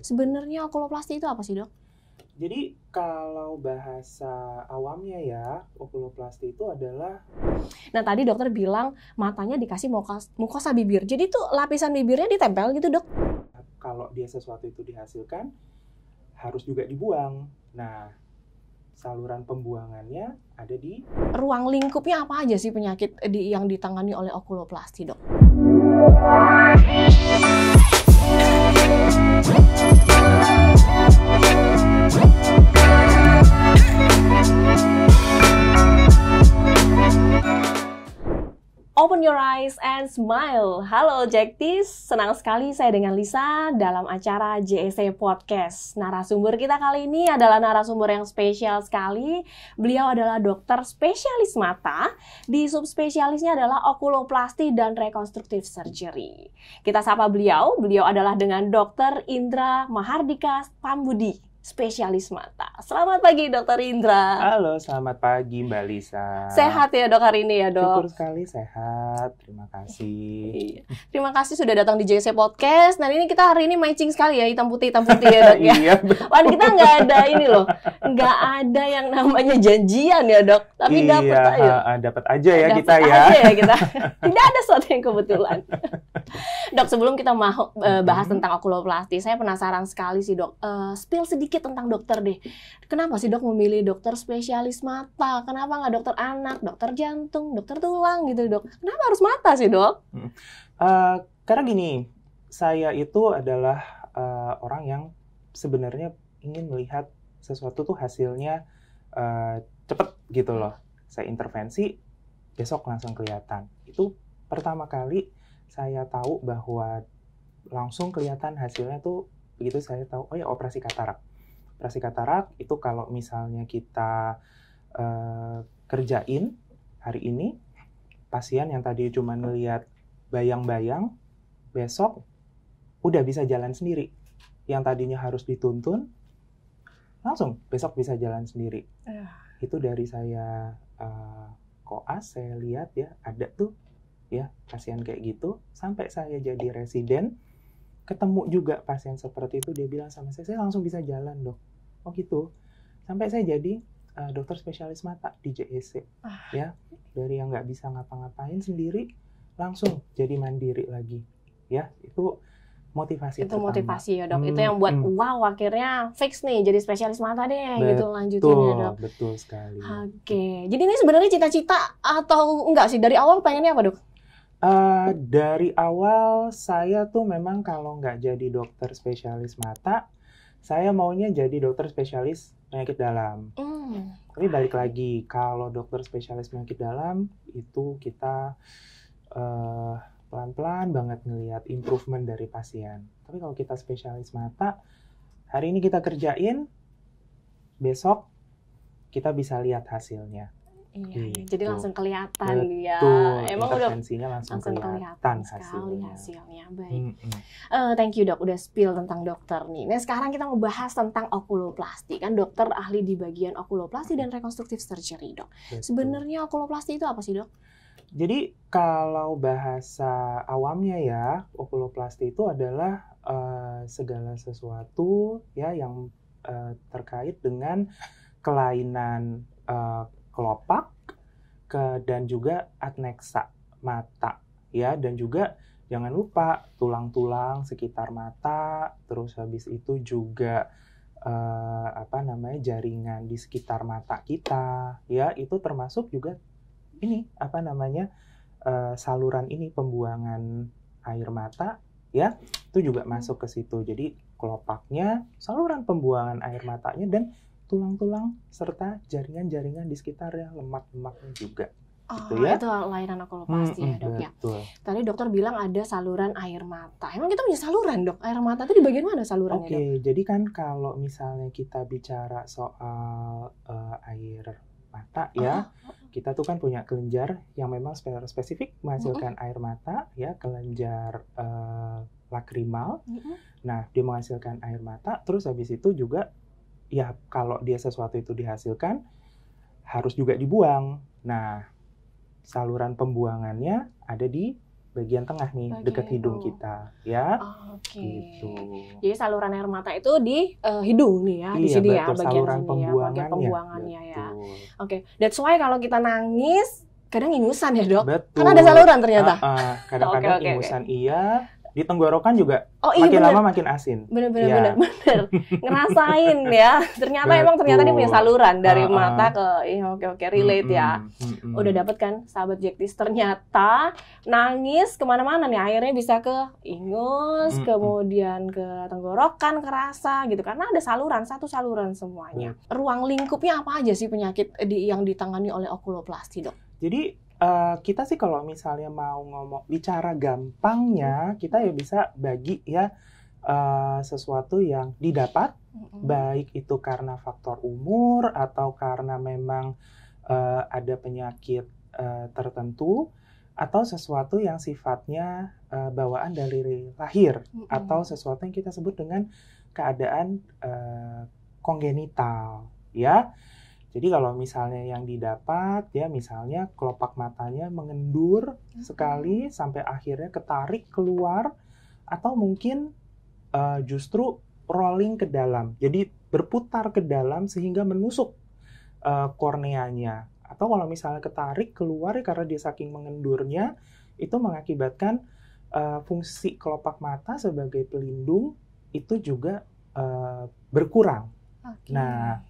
Sebenarnya okuloplasti itu apa sih, Dok? Jadi kalau bahasa awamnya ya, okuloplasti itu adalah... Nah, tadi dokter bilang matanya dikasih mukosa bibir. Jadi tuh lapisan bibirnya ditempel gitu, Dok? Kalau dia sesuatu itu dihasilkan, harus juga dibuang. Nah, saluran pembuangannya ada di... Ruang lingkupnya apa aja sih penyakit yang ditangani oleh okuloplasti, Dok? Open your eyes and smile. Halo Jaktis, senang sekali saya dengan Lisa dalam acara JEC Podcast. Narasumber kita kali ini adalah narasumber yang spesial sekali. Beliau adalah dokter spesialis mata, di subspesialisnya adalah okuloplasti dan rekonstruktif surgery. Kita sapa beliau adalah dengan Dr. Indra Mahardika Pambudi, spesialis mata. Selamat pagi Dr. Indra. Halo, selamat pagi Mbak Lisa. Sehat ya dok hari ini ya dok? Syukur sekali sehat, terima kasih. Terima kasih sudah datang di JEC Podcast. Nah ini kita hari ini matching sekali ya, hitam putih ya dok ya. Iya. Wah kita nggak ada ini loh, nggak ada yang namanya janjian ya dok. Tapi dapat aja. Dapat aja ya dapet kita ya. Aja ya kita. Tidak ada sesuatu yang kebetulan. Dok sebelum kita mau bahas tentang okuloplasti, saya penasaran sekali sih dok. Spill sedikit tentang dokter deh. Kenapa sih dok memilih dokter spesialis mata? Kenapa nggak dokter anak, dokter jantung, dokter tulang gitu dok? Kenapa harus mata sih dok? Karena gini, saya itu adalah orang yang sebenarnya ingin melihat sesuatu tuh hasilnya cepet gitu loh. Saya intervensi, besok langsung kelihatan. Itu pertama kali saya tahu bahwa langsung kelihatan hasilnya tuh begitu saya tahu, oh ya operasi katarak. Operasi katarak itu kalau misalnya kita kerjain hari ini, pasien yang tadi cuma ngelihat bayang-bayang, besok udah bisa jalan sendiri. Yang tadinya harus dituntun, langsung besok bisa jalan sendiri. Itu dari saya koas, saya lihat ya, ada tuh ya pasien kayak gitu. Sampai saya jadi residen, ketemu juga pasien seperti itu, dia bilang sama saya langsung bisa jalan dok. Oh gitu. Sampai saya jadi dokter spesialis mata di JEC. Ya, dari yang nggak bisa ngapa-ngapain sendiri, langsung jadi mandiri lagi. Ya, itu motivasi itu pertama. Motivasi ya dok. Itu yang buat wow akhirnya fix nih jadi spesialis mata deh gitu lanjutannya dok. Betul sekali. Oke. Jadi ini sebenarnya cita-cita atau enggak sih dari awal pengennya apa dok? Dari awal saya tuh memang kalau nggak jadi dokter spesialis mata, saya maunya jadi dokter spesialis penyakit dalam. Tapi balik lagi, kalau dokter spesialis penyakit dalam itu kita pelan-pelan banget ngelihat improvement dari pasien. Tapi kalau kita spesialis mata, hari ini kita kerjain, besok kita bisa lihat hasilnya. Iya, jadi langsung kelihatan dia. Emang intervensinya langsung kelihatan hasilnya. Baik. Thank you dok, udah spill tentang dokter nih. Nah sekarang kita mau bahas tentang okuloplasti. Kan dokter ahli di bagian okuloplasti dan rekonstruktif surgery dok. Sebenarnya okuloplasti itu apa sih dok? Jadi kalau bahasa awamnya ya, okuloplasti itu adalah segala sesuatu ya yang terkait dengan kelainan kelopak dan juga adneksa mata ya, dan juga jangan lupa tulang-tulang sekitar mata, terus habis itu juga jaringan di sekitar mata kita ya, itu termasuk juga ini saluran ini pembuangan air mata ya, itu juga masuk ke situ. Jadi kelopaknya, saluran pembuangan air matanya, dan tulang-tulang serta jaringan-jaringan di sekitarnya, lemak-lemaknya juga. Gitu ya. Itu layanan okuloplasti ya dok ya. Betul. Tadi dokter bilang ada saluran air mata. Emang kita punya saluran dok? Air mata itu di bagian mana salurannya dok? Jadi kan kalau misalnya kita bicara soal air mata ya, kita tuh kan punya kelenjar yang memang spesifik menghasilkan air mata ya, kelenjar lakrimal. Nah dia menghasilkan air mata, terus habis itu juga ya kalau dia sesuatu itu dihasilkan harus juga dibuang. Nah, saluran pembuangannya ada di bagian tengah nih, Bagian dekat hidung hidung. kita, ya. Oke. Gitu. Jadi saluran air mata itu di hidung nih ya, di Iya, sini ya, betul, bagian saluran sini ya, bagian pembuangannya. pembuangannya ya. Betul. Oke, that's why kalau kita nangis kadang ingusan ya dok, Betul. kan ada saluran ternyata. Kadang-kadang Oke. ingusan iya, di tenggorokan juga Oh iya makin bener, lama makin asin. bener, Iya. ngerasain ya. Ternyata emang ternyata dia punya saluran dari mata ke, oke, relate ya. Udah dapet kan sahabat Jaktis, ternyata nangis kemana-mana nih, akhirnya bisa ke ingus, kemudian ke tenggorokan kerasa gitu, karena ada saluran, satu saluran semuanya. Ruang lingkupnya apa aja sih penyakit yang ditangani oleh okuloplasti dok? Jadi kita sih kalau misalnya mau bicara gampangnya, kita ya bisa bagi ya sesuatu yang didapat, baik itu karena faktor umur atau karena memang ada penyakit tertentu, atau sesuatu yang sifatnya bawaan dari lahir, atau sesuatu yang kita sebut dengan keadaan kongenital, ya. Jadi kalau misalnya yang didapat, ya misalnya kelopak matanya mengendur sekali sampai akhirnya ketarik keluar, atau mungkin justru rolling ke dalam, jadi berputar ke dalam sehingga menusuk korneanya. Atau kalau misalnya ketarik keluar karena dia saking mengendurnya, itu mengakibatkan fungsi kelopak mata sebagai pelindung itu juga berkurang. Nah,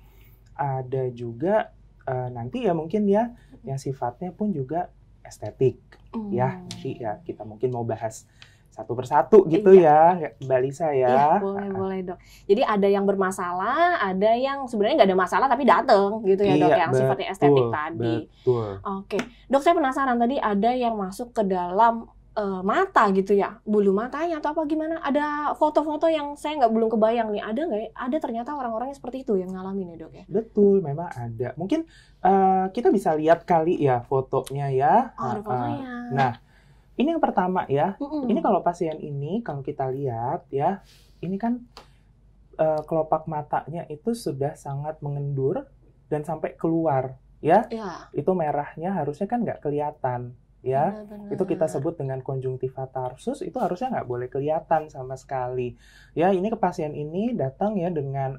ada juga nanti ya mungkin ya yang sifatnya pun juga estetik, ya. Nanti ya kita mungkin mau bahas satu persatu gitu ya, Mbak Lisa ya. Iya, boleh dok. Jadi ada yang bermasalah, ada yang sebenarnya nggak ada masalah tapi datang gitu ya dok, yang sifatnya estetik tadi. Betul. Oke, dok saya penasaran tadi ada yang masuk ke dalam mata gitu ya, bulu matanya atau apa gimana? Ada foto-foto yang saya belum kebayang nih, ada nggak ya? Ada ternyata orang-orang yang seperti itu yang ngalamin ya dok ya? Betul, memang ada. Mungkin kita bisa lihat kali ya fotonya ya. Ada fotonya. Nah, ini yang pertama ya. Ini kalau pasien ini, kalau kita lihat ya, ini kan kelopak matanya itu sudah sangat mengendur dan sampai keluar ya. Itu merahnya harusnya kan nggak kelihatan. Ya, benar. Itu kita sebut dengan konjungtiva tarsus, itu harusnya nggak boleh kelihatan sama sekali. Ya, ini ke pasien ini datang ya dengan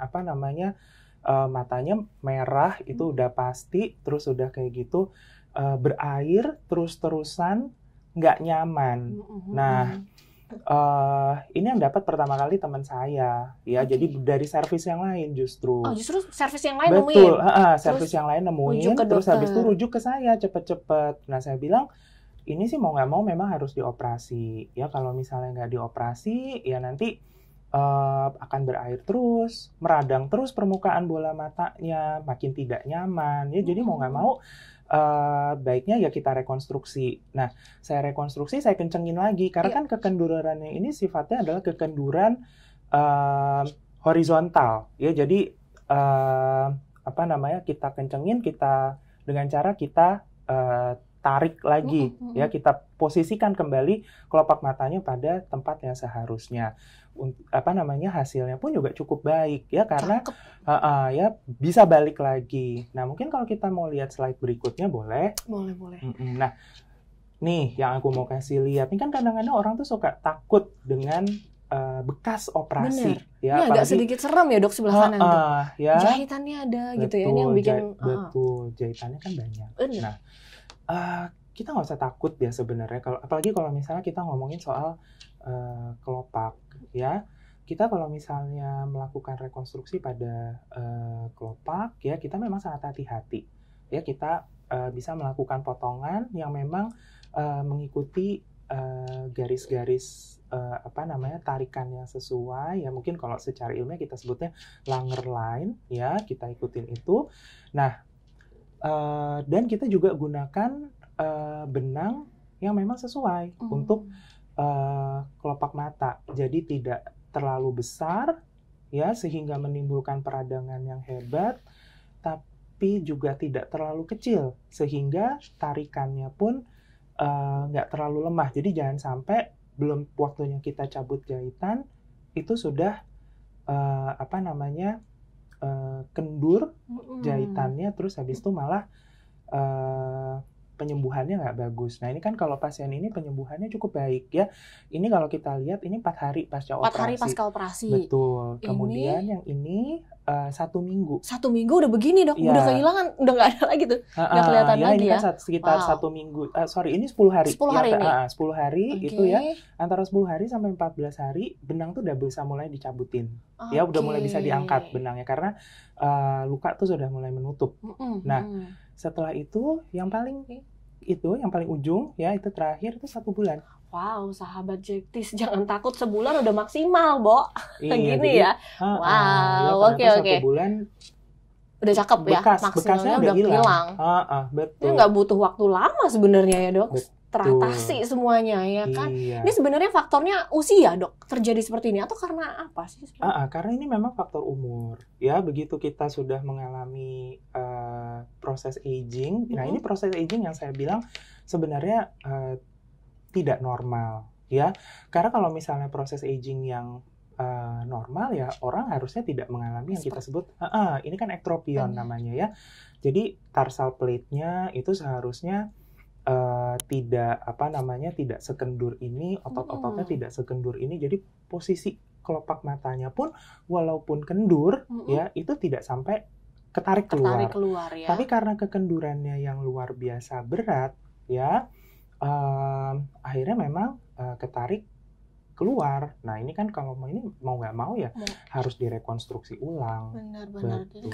matanya merah, itu udah pasti, terus udah kayak gitu berair terus-terusan, nggak nyaman. Nah, ini yang dapat pertama kali teman saya, ya. Jadi dari servis yang lain justru. Oh, justru servis yang lain nemuin. Betul, servis yang lain nemuin, terus habis itu rujuk ke saya cepet-cepet. Nah, saya bilang, ini sih mau nggak mau memang harus dioperasi. Ya, kalau misalnya nggak dioperasi, ya nanti akan berair terus, meradang terus permukaan bola matanya, makin tidak nyaman. Ya, jadi mau nggak mau, baiknya ya kita rekonstruksi. Nah, saya rekonstruksi, saya kencengin lagi. Karena kan kekendurannya ini sifatnya adalah kekenduran horizontal. Ya, jadi kita kencengin, dengan cara kita tarik lagi, ya, kita posisikan kembali kelopak matanya pada tempat yang seharusnya. Hasilnya pun juga cukup baik ya, karena ya bisa balik lagi. Nah, mungkin kalau kita mau lihat slide berikutnya boleh. Nah, nih yang aku mau kasih lihat, ini kan kadang-kadang orang tuh suka takut dengan bekas operasi. Bener. Ya, agak sedikit serem ya dok sebelah kanan tuh. Ya. Jahitannya ada gitu ya, ini yang bikin. Betul, jahitannya kan banyak. Nah, kita nggak usah takut ya sebenarnya, apalagi kalau misalnya kita ngomongin soal kelopak ya. Kita kalau misalnya melakukan rekonstruksi pada kelopak ya, kita memang sangat hati-hati ya. Kita bisa melakukan potongan yang memang mengikuti garis-garis tarikan yang sesuai ya. Mungkin kalau secara ilmiah kita sebutnya Langer line ya, kita ikutin itu. Nah, dan kita juga gunakan benang yang memang sesuai untuk kelopak mata. Jadi tidak terlalu besar ya sehingga menimbulkan peradangan yang hebat, tapi juga tidak terlalu kecil sehingga tarikannya pun nggak terlalu lemah. Jadi jangan sampai belum waktunya kita cabut jahitan itu sudah kendur jahitannya, terus habis itu malah penyembuhannya nggak bagus. Nah ini kan kalau pasien ini penyembuhannya cukup baik ya. Ini kalau kita lihat ini 4 hari pasca 4 operasi. hari pasca operasi. Betul. Kemudian yang ini 1 minggu. 1 minggu udah begini dok, Iya. udah kehilangan, udah nggak ada lagi tuh, nggak kelihatan ya, lagi ini ya. kan sekitar Wow. 1 minggu. Ini 10 hari. 10 hari ya, nih. 10 hari Oke. itu ya. Antara 10 hari sampai 14 hari benang tuh udah bisa mulai dicabutin. Ya udah mulai bisa diangkat benangnya karena luka tuh sudah mulai menutup. Nah, setelah itu yang paling ujung ya itu terakhir itu 1 bulan. Wow, sahabat Jaktis, jangan takut, sebulan udah maksimal, Bo. Iya, Gini jadi, ya. Wow, ternyata oke. 1 bulan Udah cakep ya, bekasnya maksimalnya udah hilang. Ini Betul. nggak butuh waktu lama sebenarnya ya dok, Betul. teratasi semuanya ya kan. Iya. Ini sebenarnya faktornya usia dok, terjadi seperti ini atau karena apa sih? Karena ini memang faktor umur. Ya, begitu kita sudah mengalami proses aging. Nah, ini proses aging yang saya bilang sebenarnya tidak normal, ya. Karena kalau misalnya proses aging yang normal ya orang harusnya tidak mengalami yang kita sebut ini kan ektropion namanya ya. Jadi tarsal plate-nya itu seharusnya tidak sekendur ini, otot-ototnya tidak sekendur ini. Jadi posisi kelopak matanya pun walaupun kendur ya itu tidak sampai ketarik keluar ya. Tapi karena kekendurannya yang luar biasa berat ya akhirnya memang ketarik keluar. Nah ini kan kalau ini mau nggak mau ya harus direkonstruksi ulang. Benar-benar. Jadi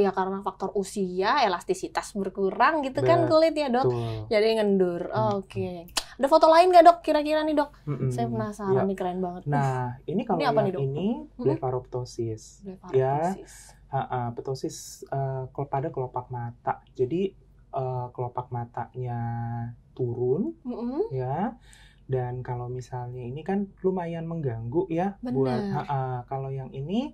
karena faktor usia, elastisitas berkurang gitu kan kulit ya dok. Jadi ngendur. Oke. Ada foto lain nggak dok? Kira-kira nih dok? Saya penasaran nih, keren banget. Nah ini kalau ini apa yang nih, dok? ini blefaroptosis. Ya, ptosis pada kelopak mata. Jadi kelopak matanya turun, ya. Dan kalau misalnya ini kan lumayan mengganggu ya. Kalau yang ini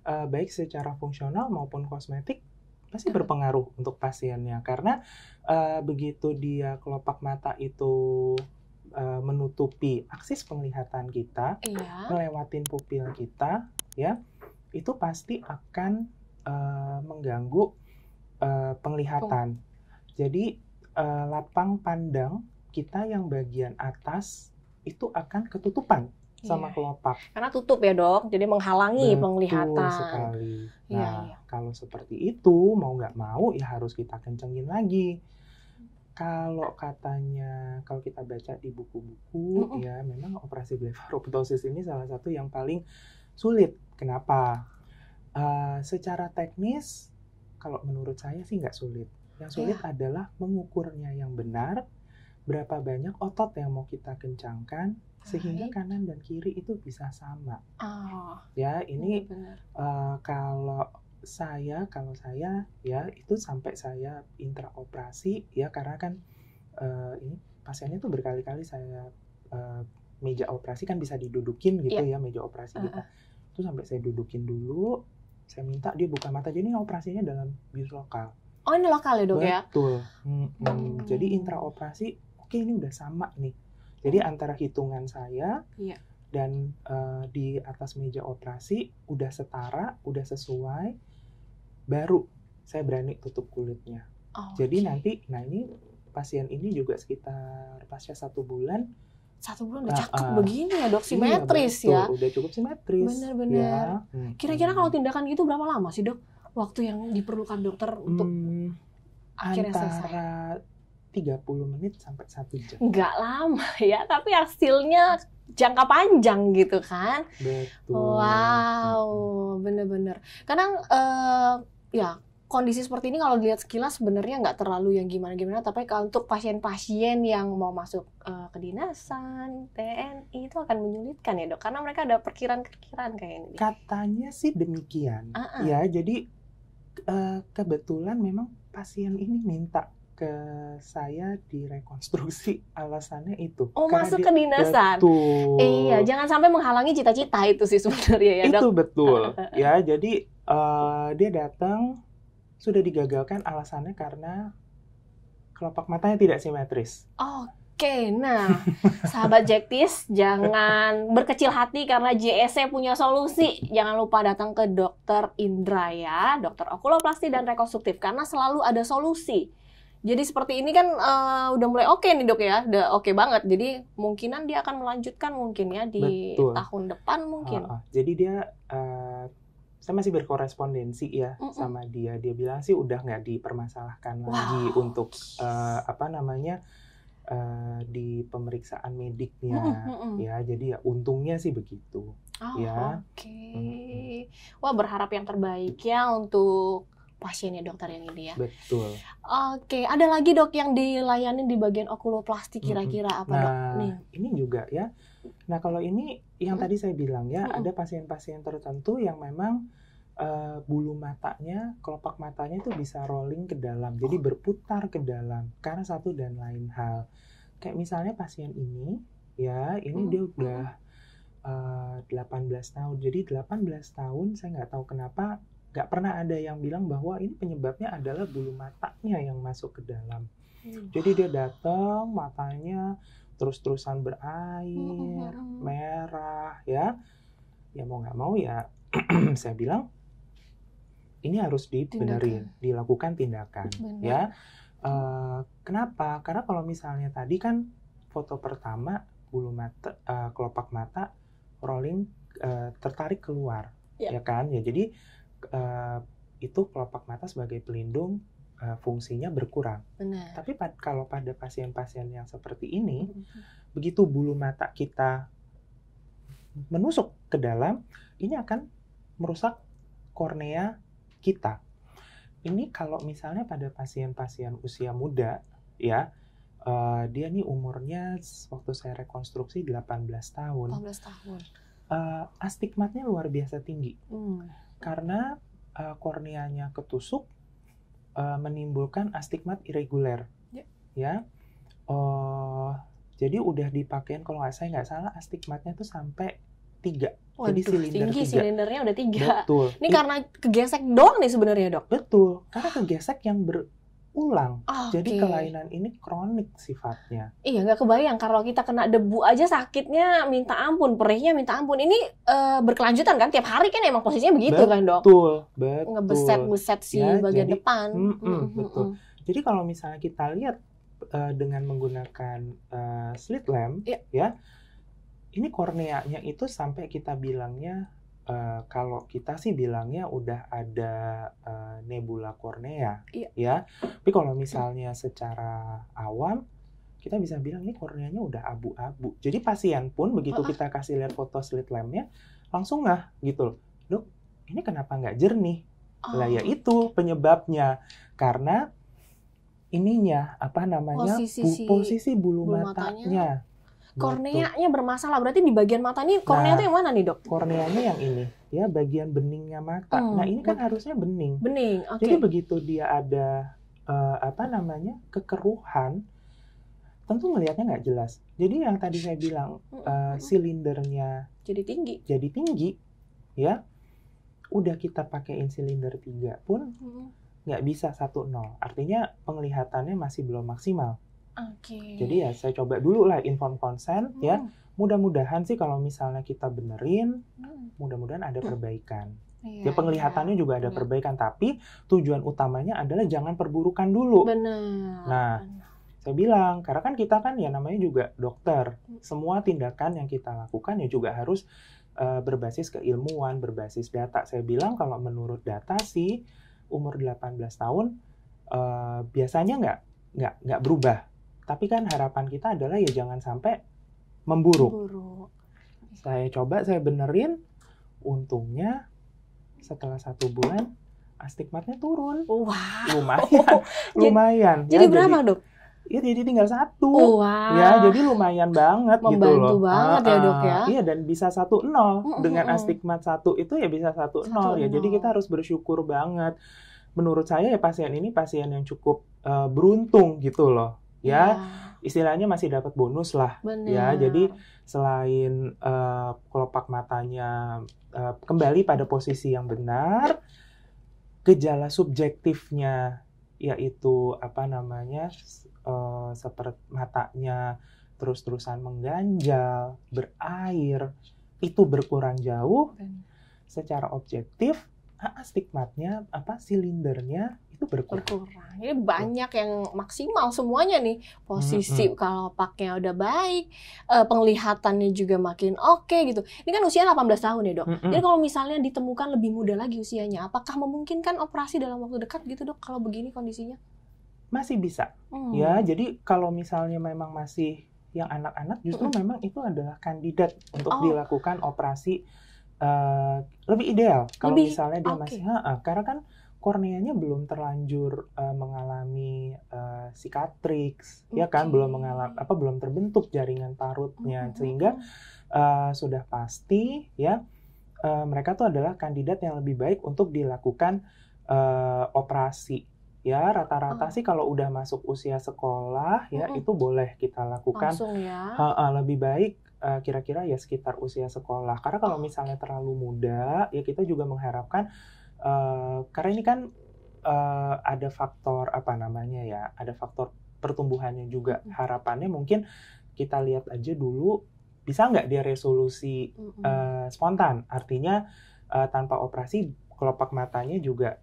baik secara fungsional maupun kosmetik pasti berpengaruh untuk pasiennya karena begitu dia kelopak mata itu menutupi aksis penglihatan kita, melewatin pupil kita, ya itu pasti akan mengganggu penglihatan. Jadi lapang pandang kita yang bagian atas itu akan ketutupan sama kelopak. Karena tutup ya dok, jadi menghalangi penglihatan. Betul sekali. Nah, kalau seperti itu mau nggak mau ya harus kita kencengin lagi. Kalau kita baca di buku-buku ya memang operasi blefaroptosis ini salah satu yang paling sulit. Kenapa? Secara teknis kalau menurut saya sih nggak sulit. Yang sulit adalah mengukurnya yang benar. Berapa banyak otot yang mau kita kencangkan sehingga kanan dan kiri itu bisa sama. Ya ini kalau saya ya itu sampai saya intraoperasi ya karena kan ini pasiennya tuh berkali-kali saya meja operasi kan bisa didudukin gitu ya meja operasi kita. Itu sampai saya dudukin dulu, saya minta dia buka mata. Jadi ini operasinya dalam bius lokal. Oh ini lokal ya dok ya? Betul. Jadi intraoperasi ini udah sama nih. Jadi antara hitungan saya dan di atas meja operasi udah setara, udah sesuai, baru saya berani tutup kulitnya. Jadi nanti, ini pasien ini juga sekitar pasca 1 bulan. 1 bulan udah cakep begini ya dok, simetris ya? Udah cukup simetris. Benar-benar. Kira-kira kalau tindakan gitu berapa lama sih dok? Waktu yang diperlukan dokter untuk akhirnya selesai? Antara 30 menit sampai 1 jam. Nggak lama ya, tapi hasilnya jangka panjang gitu kan. Betul. Wow, bener-bener. Kadang ya kondisi seperti ini kalau dilihat sekilas sebenarnya nggak terlalu yang gimana-gimana, tapi kalau untuk pasien-pasien yang mau masuk kedinasan, TNI itu akan menyulitkan ya dok, karena mereka ada perkiraan-perkiraan kayak ini. Katanya sih demikian. Ya, jadi kebetulan memang pasien ini minta ke saya direkonstruksi, alasannya itu. Masuk kedinasan. Betul. Iya, jangan sampai menghalangi cita-cita itu sih sebenarnya ya dok. Itu betul. Ya, jadi dia datang sudah digagalkan alasannya karena kelopak matanya tidak simetris. Oke, nah sahabat Jaktis jangan berkecil hati karena JSC punya solusi. Jangan lupa datang ke Dokter Indra ya, dokter okuloplasti dan rekonstruktif karena selalu ada solusi Jadi seperti ini kan udah mulai oke nih dok ya, udah oke banget. Jadi mungkinan dia akan melanjutkan mungkin ya di Betul. tahun depan mungkin. Jadi dia, saya masih berkorespondensi ya sama dia. Dia bilang sih udah nggak dipermasalahkan lagi untuk di pemeriksaan mediknya ya. Jadi ya untungnya sih begitu. Ya. Oke. Wah, berharap yang terbaik ya untuk pasiennya dokter yang ini ya. Betul. Oke, ada lagi dok yang dilayani di bagian okuloplastik kira-kira apa dok? Nih. Ini juga ya. Nah kalau ini yang tadi saya bilang ya, ada pasien-pasien tertentu yang memang bulu matanya, kelopak matanya itu bisa rolling ke dalam, jadi berputar ke dalam karena satu dan lain hal. Kayak misalnya pasien ini, ya ini dia udah 18 tahun. Jadi 18 tahun saya nggak tahu kenapa nggak pernah ada yang bilang bahwa ini penyebabnya adalah bulu matanya yang masuk ke dalam. Jadi dia datang, matanya terus-terusan berair, merah, ya. Ya mau nggak mau ya, saya bilang ini harus dibenerin, dilakukan tindakan, ya. Kenapa? Karena kalau misalnya tadi kan foto pertama bulu mata, kelopak mata rolling, tertarik keluar, ya kan? Ya jadi itu kelopak mata sebagai pelindung fungsinya berkurang. Benar. Tapi kalau pada pasien-pasien yang seperti ini, begitu bulu mata kita menusuk ke dalam, ini akan merusak kornea kita. Ini kalau misalnya pada pasien-pasien usia muda, ya, dia nih umurnya waktu saya rekonstruksi 18 tahun. 18 tahun. Astigmatnya luar biasa tinggi. Karena korneanya ketusuk, menimbulkan astigmat irreguler. Ya. Jadi udah dipakein, kalau saya nggak salah astigmatnya tuh sampai 3. Waduh, jadi silinder tinggi 3. silindernya udah 3. Betul. Ini karena kegesek doang nih sebenarnya dok? Betul, karena kegesek yang berulang. Jadi Oke. kelainan ini kronik sifatnya. Iya, nggak kebayang kalau kita kena debu aja sakitnya minta ampun, perihnya minta ampun. Ini berkelanjutan kan, tiap hari kan emang posisinya begitu kan dok? Betul. Ngebeset-beset si Ya, bagian jadi, depan. Betul. Jadi kalau misalnya kita lihat dengan menggunakan slit lamp, ya, ini korneanya itu sampai kita bilangnya, kalau kita sih bilangnya udah ada nebula kornea, ya. Tapi kalau misalnya secara awam, kita bisa bilang ini korneanya udah abu-abu. Jadi pasien pun begitu kita kasih lihat foto slit lampnya, langsung ngeh gitu loh, dok, ini kenapa nggak jernih? Lah ya itu penyebabnya, karena ininya posisi bulu matanya. Korneanya bermasalah, berarti di bagian mata ini kornea itu yang mana nih dok? Korneanya yang ini, ya bagian beningnya mata. Nah ini kan harusnya bening. Bening, oke. Jadi begitu dia ada kekeruhan, tentu ngelihatnya nggak jelas. Jadi yang tadi saya bilang silindernya jadi tinggi, ya. Udah kita pakein silinder 3 pun nggak bisa 1-0. Artinya penglihatannya masih belum maksimal. Jadi ya saya coba dulu lah informed consent, ya. Mudah-mudahan sih kalau misalnya kita benerin, mudah-mudahan ada perbaikan. Ya penglihatannya juga ada perbaikan, tapi tujuan utamanya adalah jangan perburukan dulu. Benar. Nah, saya bilang, karena kan kita kan ya namanya juga dokter. Semua tindakan yang kita lakukan ya juga harus berbasis keilmuan, berbasis data. Saya bilang kalau menurut data sih umur 18 tahun biasanya nggak berubah. Tapi kan harapan kita adalah ya jangan sampai memburuk. Saya coba, saya benerin. Untungnya setelah 1 bulan astigmatnya turun. Wow. Lumayan. Jadi berapa dok? Ya jadi tinggal 1. Wow. Ya jadi lumayan banget. Membantu gitu loh. Banget ya dok ya. Iya, dan bisa 1-0 dengan astigmat 1 itu ya bisa 1-0 ya. Jadi kita harus bersyukur banget. Menurut saya ya pasien ini pasien yang cukup beruntung gitu loh. Ya, istilahnya masih dapat bonus lah. Bener. Ya, jadi selain kelopak matanya kembali pada posisi yang benar, gejala subjektifnya yaitu seperti matanya terus-terusan mengganjal, berair, itu berkurang jauh. Secara objektif astigmatnya silindernya itu berkurang. Ini banyak yang maksimal semuanya nih. Posisi kelopaknya udah baik, penglihatannya juga makin oke gitu. Ini kan usia 18 tahun ya, Dok. Jadi kalau misalnya ditemukan lebih muda lagi usianya, apakah memungkinkan operasi dalam waktu dekat gitu, Dok, kalau begini kondisinya? Masih bisa. Ya, jadi kalau misalnya memang masih yang anak-anak, justru memang itu adalah kandidat untuk dilakukan operasi lebih ideal. Kalau misalnya dia masih, karena kan korneanya belum terlanjur mengalami cicatrix, ya kan, belum terbentuk jaringan parutnya, sehingga sudah pasti ya mereka tuh adalah kandidat yang lebih baik untuk dilakukan operasi. Ya, rata-rata sih kalau udah masuk usia sekolah ya itu boleh kita lakukan. Langsung ya. Lebih baik kira-kira ya sekitar usia sekolah. Karena kalau misalnya terlalu muda ya kita juga mengharapkan karena ini kan ada faktor ada faktor pertumbuhannya juga. Harapannya mungkin kita lihat aja dulu bisa nggak dia resolusi spontan. Artinya tanpa operasi kelopak matanya juga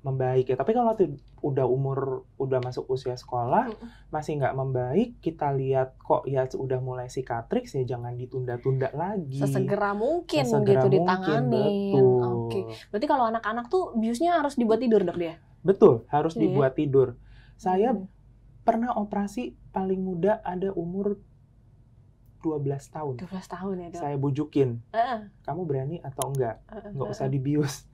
membaik ya. Tapi kalau udah masuk usia sekolah masih nggak membaik, kita lihat kok ya udah mulai cicatrix, ya jangan ditunda-tunda lagi. Sesegera mungkin gitu ditanganin. Oke. Berarti kalau anak-anak tuh biusnya harus dibuat tidur, Dok, dia? Betul, harus dibuat tidur. Saya pernah operasi paling muda ada umur 12 tahun. 12 tahun ya, Dok. Saya bujukin. Kamu berani atau enggak? Nggak usah dibius.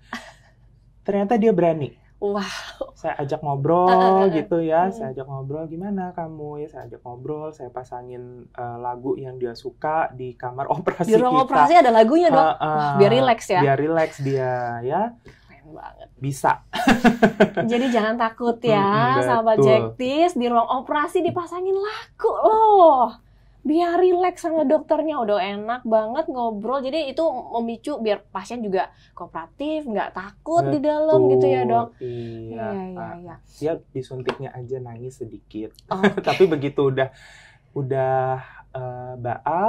Ternyata dia berani. Wow. Saya ajak ngobrol gitu ya. Saya ajak ngobrol, gimana kamu? Ya saya ajak ngobrol, saya pasangin lagu yang dia suka di kamar operasi kita. Di ruang operasi ada lagunya, Dok. Wah, biar rileks ya. Biar rileks dia ya. Keren banget. Bisa. Jadi jangan takut ya, sahabat Jaktis, di ruang operasi dipasangin lagu loh. Biar rileks sama dokternya, udah enak banget ngobrol. Jadi itu memicu biar pasien juga kooperatif, nggak takut di dalam gitu ya, Dok. Iya. Dia disuntiknya aja nangis sedikit. Tapi begitu udah baal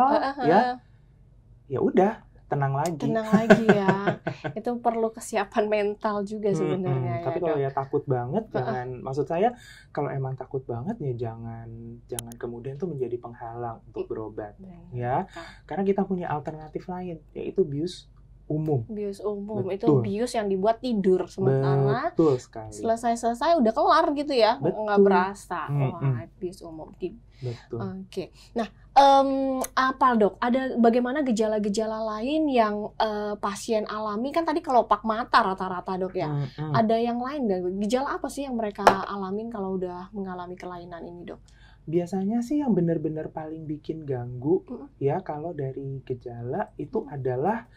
ya udah tenang lagi. Tenang lagi ya. Itu perlu kesiapan mental juga sebenarnya. Tapi kalau ya takut banget, maksud saya kalau emang takut banget ya jangan kemudian tuh menjadi penghalang untuk berobat, ya. Karena kita punya alternatif lain, yaitu bius umum. Bius umum. Betul. Itu bius yang dibuat tidur sementara. Betul sekali. Selesai udah kelar gitu ya, nggak berasa. Wah, bius umum. Betul. Oke. Nah, apa, Dok? Bagaimana gejala-gejala lain yang pasien alami? Kan tadi kelopak mata rata-rata, Dok ya. Ada yang lain, gejala apa sih yang mereka alamin kalau udah mengalami kelainan ini, Dok? Biasanya sih yang benar-benar paling bikin ganggu ya kalau dari gejala itu adalah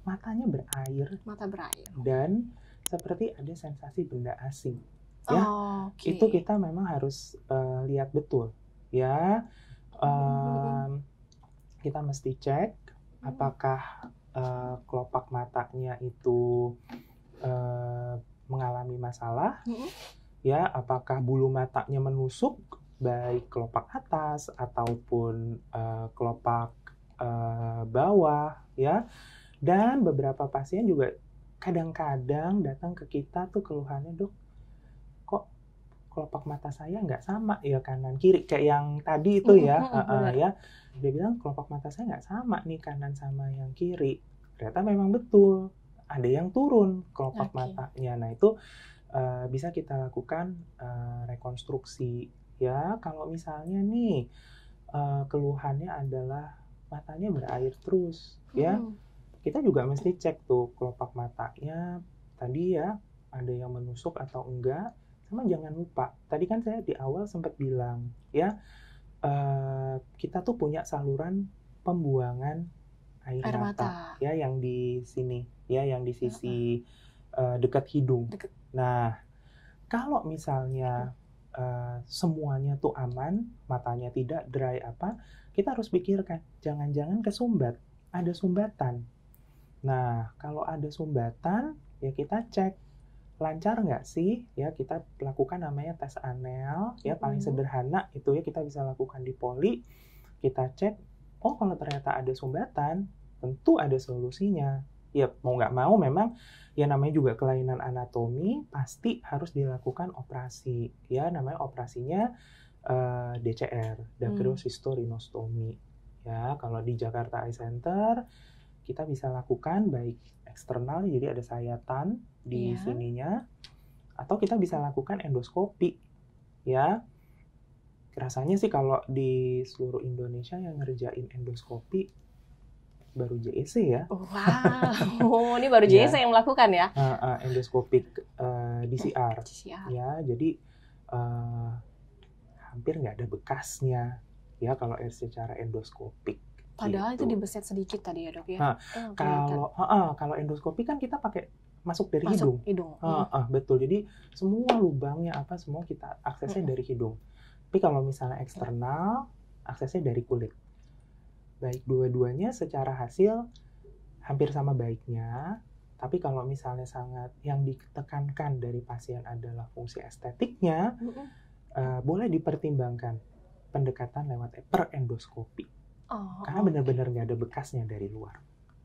matanya berair. Mata berair. Dan seperti ada sensasi benda asing. Ya, itu kita memang harus lihat betul. Ya, kita mesti cek apakah kelopak matanya itu mengalami masalah. Ya, apakah bulu matanya menusuk, baik kelopak atas ataupun kelopak bawah, ya. Dan beberapa pasien juga kadang-kadang datang ke kita tuh keluhannya, Dok, kok kelopak mata saya nggak sama ya kanan kiri, kayak yang tadi itu ya. Ya, dia bilang kelopak mata saya nggak sama nih kanan sama yang kiri. Ternyata memang betul ada yang turun kelopak matanya. Nah itu bisa kita lakukan rekonstruksi ya. Kalau misalnya nih keluhannya adalah matanya berair terus, ya kita juga mesti cek tuh kelopak matanya tadi ya ada yang menusuk atau enggak. Sama jangan lupa, tadi kan saya di awal sempat bilang ya kita tuh punya saluran pembuangan air mata ya yang di sini ya, yang di sisi dekat hidung. Nah kalau misalnya semuanya tuh aman, matanya tidak dry kita harus pikirkan jangan-jangan kesumbat, ada sumbatan. Nah kalau ada sumbatan ya kita cek lancar nggak sih, ya kita lakukan namanya tes anel ya, paling sederhana itu ya kita bisa lakukan di poli. Kita cek, oh kalau ternyata ada sumbatan tentu ada solusinya ya mau nggak mau memang ya namanya juga kelainan anatomi pasti harus dilakukan operasi. Ya namanya operasinya DCR, dacryocysto-rhinostomy. Ya kalau di Jakarta Eye Center kita bisa lakukan baik eksternal, jadi ada sayatan di sininya, atau kita bisa lakukan endoskopi. Ya rasanya sih kalau di seluruh Indonesia yang ngerjain endoskopi baru JEC ya. Wow, ini baru JEC yang melakukan ya? Endoskopik DCR. Ya, jadi hampir nggak ada bekasnya ya kalau secara endoskopik. Padahal gitu. itu dibeset sedikit tadi ya dok ya? Nah, kalau endoskopi kan kita pakai masuk dari hidung. Betul, jadi semua lubangnya semua kita aksesnya dari hidung. Tapi kalau misalnya eksternal, aksesnya dari kulit. Baik dua-duanya secara hasil hampir sama baiknya, tapi kalau misalnya sangat yang ditekankan dari pasien adalah fungsi estetiknya, boleh dipertimbangkan pendekatan lewat endoskopi. Karena benar-benar nggak ada bekasnya dari luar.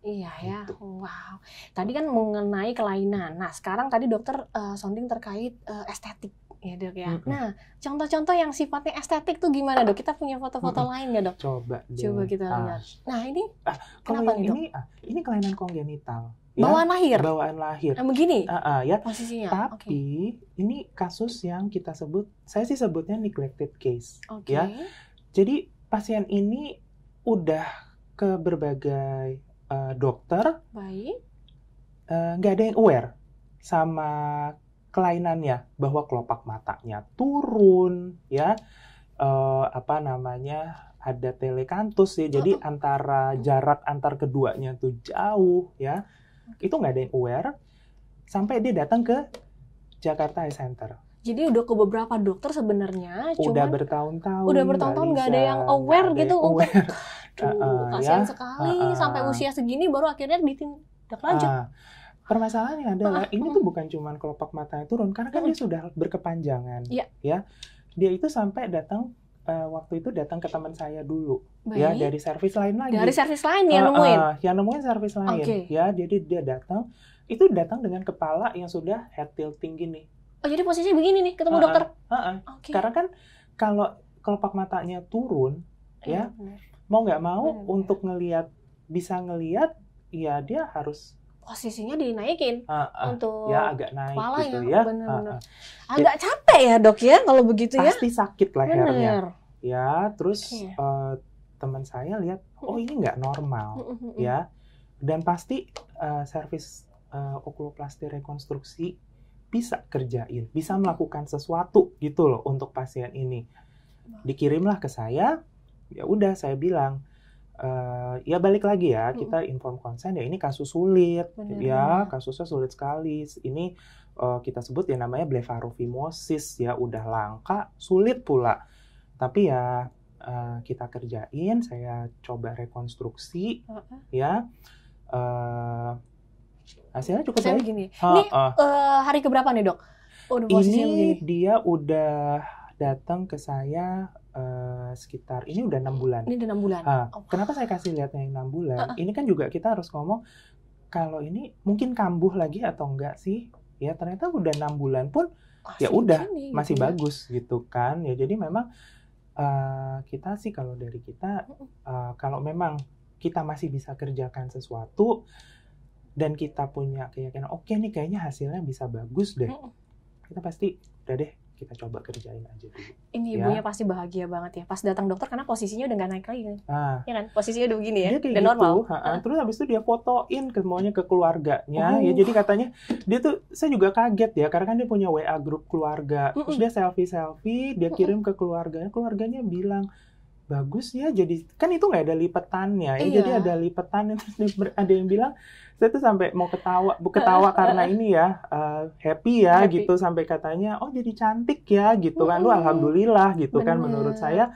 Iya ya, wow. Tadi kan mengenai kelainan. Nah sekarang tadi dokter sounding terkait estetik. Ya dok ya. Nah, contoh-contoh yang sifatnya estetik tuh gimana dok? Kita punya foto-foto lain nggak dok? Coba kita lihat. Nah ini kenapa nih dok? Ini kelainan kongenital. Ya? Bawaan lahir. Bawaan lahir. Begini. Ya. Posisinya. Tapi ini kasus yang kita sebut, saya sih sebutnya neglected case. Ya. Jadi pasien ini udah ke berbagai dokter. Baik. Nggak ada yang aware sama kelainannya, bahwa kelopak matanya turun, ya, ada telekantus ya, jadi antara jarak antar keduanya tuh jauh, ya, itu nggak ada yang aware, sampai dia datang ke Jakarta Eye Center. Jadi udah ke beberapa dokter sebenarnya, udah bertahun-tahun nggak ada yang aware gitu untuk, kasihan sekali sampai usia segini baru akhirnya ditindak lanjut. Permasalahannya adalah ini tuh bukan cuma kelopak matanya turun, karena kan dia sudah berkepanjangan, ya. Dia itu sampai datang waktu itu datang ke teman saya dulu, ya, dari servis lain lagi. Dari servis lain yang nemuin? Yang nemuin servis lain, ya. Jadi dia datang dengan kepala yang sudah head tilting gini. Oh jadi posisinya begini nih ketemu dokter? Karena kan kalau kelopak matanya turun, ya, mau nggak mau untuk bisa ngelihat, ya dia harus posisinya dinaikin untuk ya agak naik kepala gitu ya. Benar-benar. Agak capek ya dok ya kalau begitu ya. Pasti sakit lehernya. Ya, terus teman saya lihat, oh ini nggak normal, ya. Dan pasti servis okuloplasti rekonstruksi bisa kerjain, bisa melakukan sesuatu gitu loh untuk pasien ini. Dikirimlah ke saya, ya udah saya bilang. Ya balik lagi ya, kita inform consent ya, ini kasus sulit. Ya, kasusnya sulit sekali. Ini kita sebut ya namanya blefarophimosis ya, udah langka, sulit pula. Tapi ya kita kerjain, saya coba rekonstruksi ya. Hasilnya cukup baik. Begini. Ini hari keberapa nih dok? Ini dia udah datang ke saya sekitar, ini udah 6 bulan. Ini udah 6 bulan. Kenapa saya kasih lihatnya yang 6 bulan? Ini kan juga kita harus ngomong, kalau ini mungkin kambuh lagi atau enggak sih? Ya ternyata udah 6 bulan pun, ya udah masih bagus gitu kan. Ya jadi memang kita sih kalau dari kita, kalau memang kita masih bisa kerjakan sesuatu, dan kita punya keyakinan, oke nih kayaknya hasilnya bisa bagus deh. Kita pasti, udah deh, kita coba kerjain aja dulu. Ini ibunya pasti bahagia banget ya pas datang dokter karena posisinya udah nggak naik lagi kan? Ya kan, posisinya udah begini ya, dia kayak udah gitu, normal. Terus habis itu dia fotoin semuanya ke keluarganya. Ya jadi katanya dia tuh, saya juga kaget ya karena kan dia punya WA grup keluarga. Terus dia selfie, dia kirim ke keluarganya bilang, bagus ya, jadi kan itu nggak ada lipetannya ya, jadi ada lipetannya. Terus ada yang bilang, saya tuh sampai mau ketawa karena ini ya, happy ya gitu, sampai katanya, oh jadi cantik ya gitu kan, lu alhamdulillah gitu kan. Menurut saya,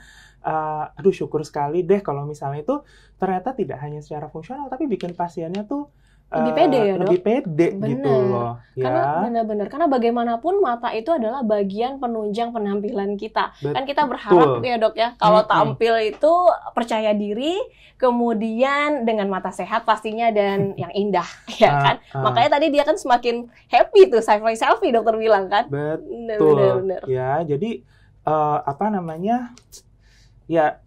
aduh syukur sekali deh kalau misalnya itu ternyata tidak hanya secara fungsional tapi bikin pasiennya tuh lebih pede ya, Dok? Lebih pede Bener. gitu loh. Karena Ya, benar-benar, karena bagaimanapun mata itu adalah bagian penunjang penampilan kita. Kan kita betul. berharap ya, Dok ya, kalau Mm-mm. tampil itu percaya diri, kemudian dengan mata sehat pastinya dan yang indah, ya kan? Makanya tadi dia kan semakin happy tuh selfie dokter bilang kan. Betul. Benar. Ya, jadi apa namanya? Ya,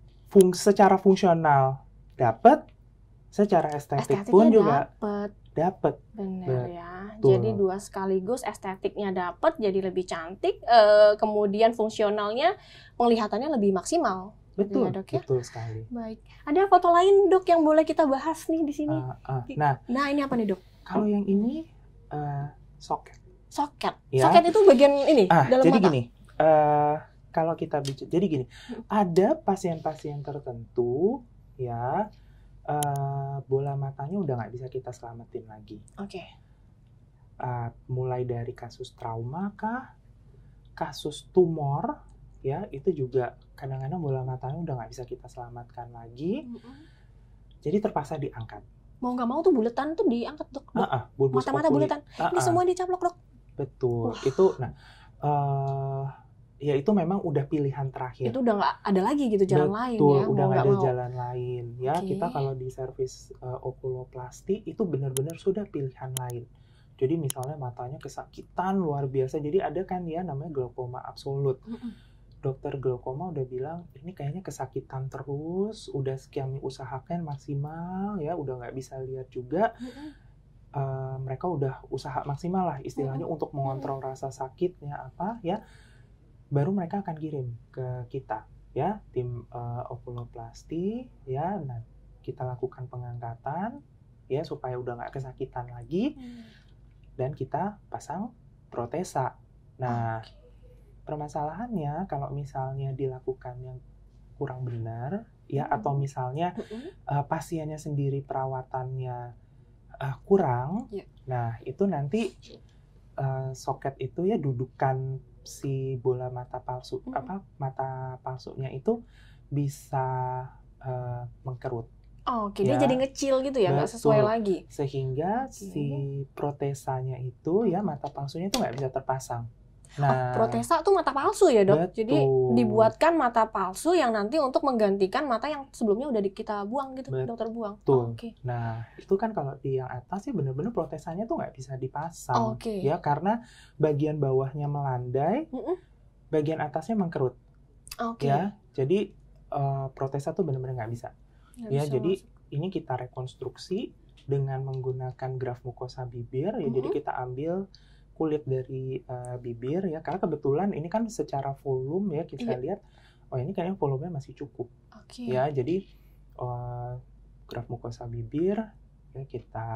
secara fungsional dapat, secara estetik pun juga dapat. Benar ya. Betul. Jadi dua sekaligus, estetiknya dapat jadi lebih cantik, kemudian fungsionalnya penglihatannya lebih maksimal. Betul, Ya, Dok, ya? betul sekali. Baik. Ada foto lain, Dok, yang boleh kita bahas nih di sini. Nah, ini apa nih, Dok? kalau yang ini soket. Soket. Ya. Soket itu bagian ini dalam jadi mata. Gini, kalau kita bicara, jadi gini, ada pasien-pasien tertentu ya, bola matanya udah nggak bisa kita selamatin lagi. Oke. Mulai dari kasus trauma kah, kasus tumor, ya itu juga kadang-kadang bola matanya udah nggak bisa kita selamatkan lagi. Jadi terpaksa diangkat. Mau nggak mau tuh buletan tuh diangkat, Dok. Bulbus Mata-mata populi. buletan. Ini semua dicaplok, Dok. Betul. Wah. Itu, ya itu memang udah pilihan terakhir. Itu udah nggak ada lagi gitu jalan lain ya. Betul, udah mau nggak ada mau. jalan lain. Ya, Oke. kita kalau di servis okuloplasti itu benar-benar sudah pilihan lain. Jadi misalnya matanya kesakitan luar biasa. Jadi ada kan ya namanya glaukoma absolut. Dokter glaukoma udah bilang ini kayaknya kesakitan terus, udah sekian usahakan maksimal ya, udah nggak bisa lihat juga. Mereka udah usaha maksimal lah istilahnya untuk mengontrol rasa sakitnya apa ya. Baru mereka akan kirim ke kita ya, tim okuloplasti ya. Nah, kita lakukan pengangkatan ya supaya udah nggak kesakitan lagi dan kita pasang protesa. Nah, permasalahannya kalau misalnya dilakukan yang kurang benar ya, atau misalnya pasiennya sendiri perawatannya kurang, nah itu nanti soket itu ya, dudukan si bola mata palsu mata palsunya itu bisa mengkerut. Oke, dia jadi ngecil gitu ya, nggak sesuai lagi. Sehingga si protesanya itu ya, mata palsunya itu nggak bisa terpasang. Nah, protesa tuh mata palsu ya, Dok? Betul. Jadi dibuatkan mata palsu yang nanti untuk menggantikan mata yang sebelumnya udah kita buang gitu, dokter buang. Betul. Oke. Nah, itu kan kalau di yang atas sih bener-bener protesanya tuh nggak bisa dipasang. Oke. Ya, karena bagian bawahnya melandai, bagian atasnya mengkerut. Oke. Ya, jadi protesa tuh bener-bener nggak bisa. Ya, jadi ini kita rekonstruksi dengan menggunakan graf mukosa bibir. Ya, jadi kita ambil kulit dari bibir ya, karena kebetulan ini kan secara volume ya kita lihat, oh ini kayaknya volumenya masih cukup. Ya, jadi graf mukosa bibir ya kita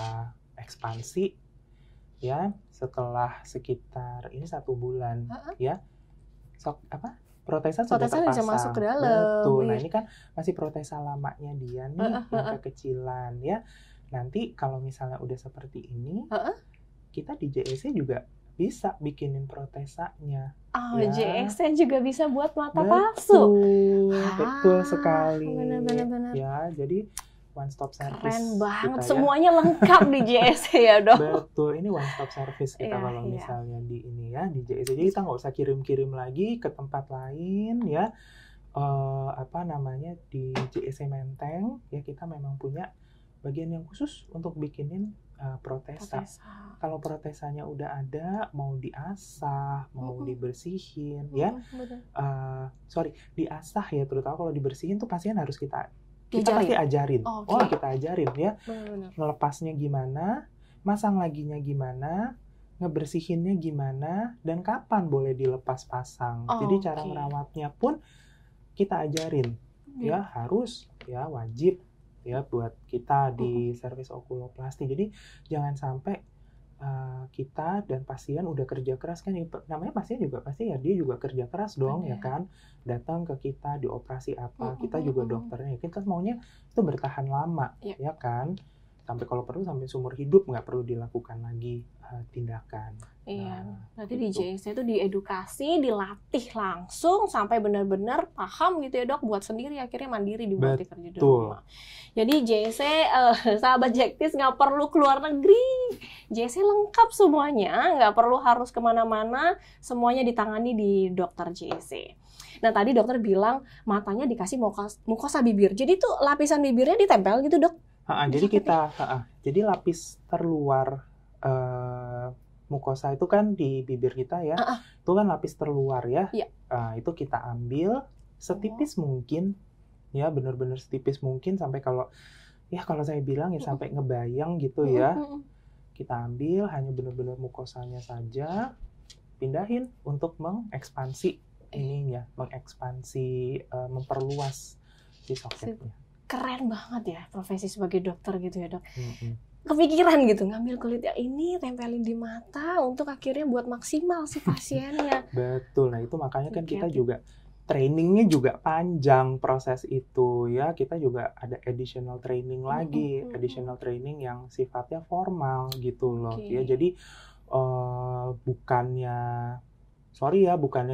ekspansi ya, setelah sekitar ini 1 bulan ya, protesa sudah terpasang. Bisa masuk ke dalam. Betul. Nah, ini kan masih protesa lamanya dia nih yang kekecilan ya. Nanti kalau misalnya udah seperti ini, kita di JSC juga bisa bikinin protesanya. Ya. JSC juga bisa buat mata palsu. Betul sekali. Benar. Ya, jadi one stop service. Keren banget, kita, semuanya lengkap di JSC ya, Dok. Betul, ini one stop service kita kalau misalnya di ini ya, di JSC. Jadi kita nggak usah kirim-kirim lagi ke tempat lain ya. Di JSC Menteng ya, kita memang punya bagian yang khusus untuk bikinin protesa. Kalau protesanya udah ada, mau diasah, mau dibersihin ya. Diasah ya, terutama kalau dibersihin tuh pasien harus kita pasti ajarin. Kita ajarin ya. Benar. Ngelepasnya gimana, masang laginya gimana, ngebersihinnya gimana, dan kapan boleh dilepas pasang. Jadi cara merawatnya pun kita ajarin. Ya, harus ya, wajib ya buat kita di servis okuloplasti. Jadi jangan sampai kita dan pasien udah kerja keras kan, namanya pasien juga pasti ya, dia juga kerja keras dong ya kan, datang ke kita dioperasi apa, kita juga dokternya, kita maunya itu bertahan lama ya kan, sampai kalau perlu sampai seumur hidup nggak perlu dilakukan lagi tindakan. Iya, nanti di gitu. JSC itu diedukasi, dilatih langsung sampai benar-benar paham gitu ya dok, buat sendiri akhirnya mandiri dibuat kerja di Betul. rumah. Jadi JSC sahabat Jaktis nggak perlu keluar negeri, JSC lengkap semuanya, nggak perlu harus kemana-mana, semuanya ditangani di dokter JSC. Nah tadi dokter bilang matanya dikasih mukosa bibir, jadi tuh lapisan bibirnya ditempel gitu dok? Jadi jadi lapis terluar mukosa itu kan di bibir kita ya, itu kan lapis terluar ya. Iya. Itu kita ambil setipis mungkin, ya benar-benar setipis mungkin sampai kalau saya bilang ya sampai ngebayang gitu ya. Kita ambil hanya benar-benar mukosanya saja, pindahin untuk mengekspansi ininya, memperluas si soketnya. Keren banget ya profesi sebagai dokter gitu ya dok. Kepikiran gitu ngambil kulit yang ini tempelin di mata untuk akhirnya buat maksimal si pasiennya. Betul, nah itu makanya kan kita juga trainingnya juga panjang proses itu ya, kita juga ada additional training lagi, additional training yang sifatnya formal gitu loh ya. Jadi bukannya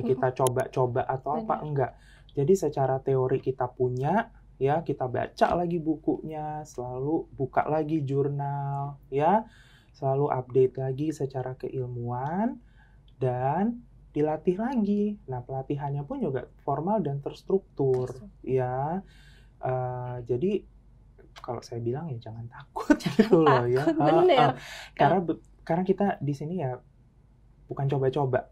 kita coba-coba atau apa, enggak. Jadi secara teori kita punya ya, kita baca lagi bukunya, selalu buka lagi jurnal ya, selalu update lagi secara keilmuan dan dilatih lagi. Nah, pelatihannya pun juga formal dan terstruktur ya. Jadi kalau saya bilang ya jangan takut gitu loh ya. Bener. Karena kita di sini ya bukan coba-coba.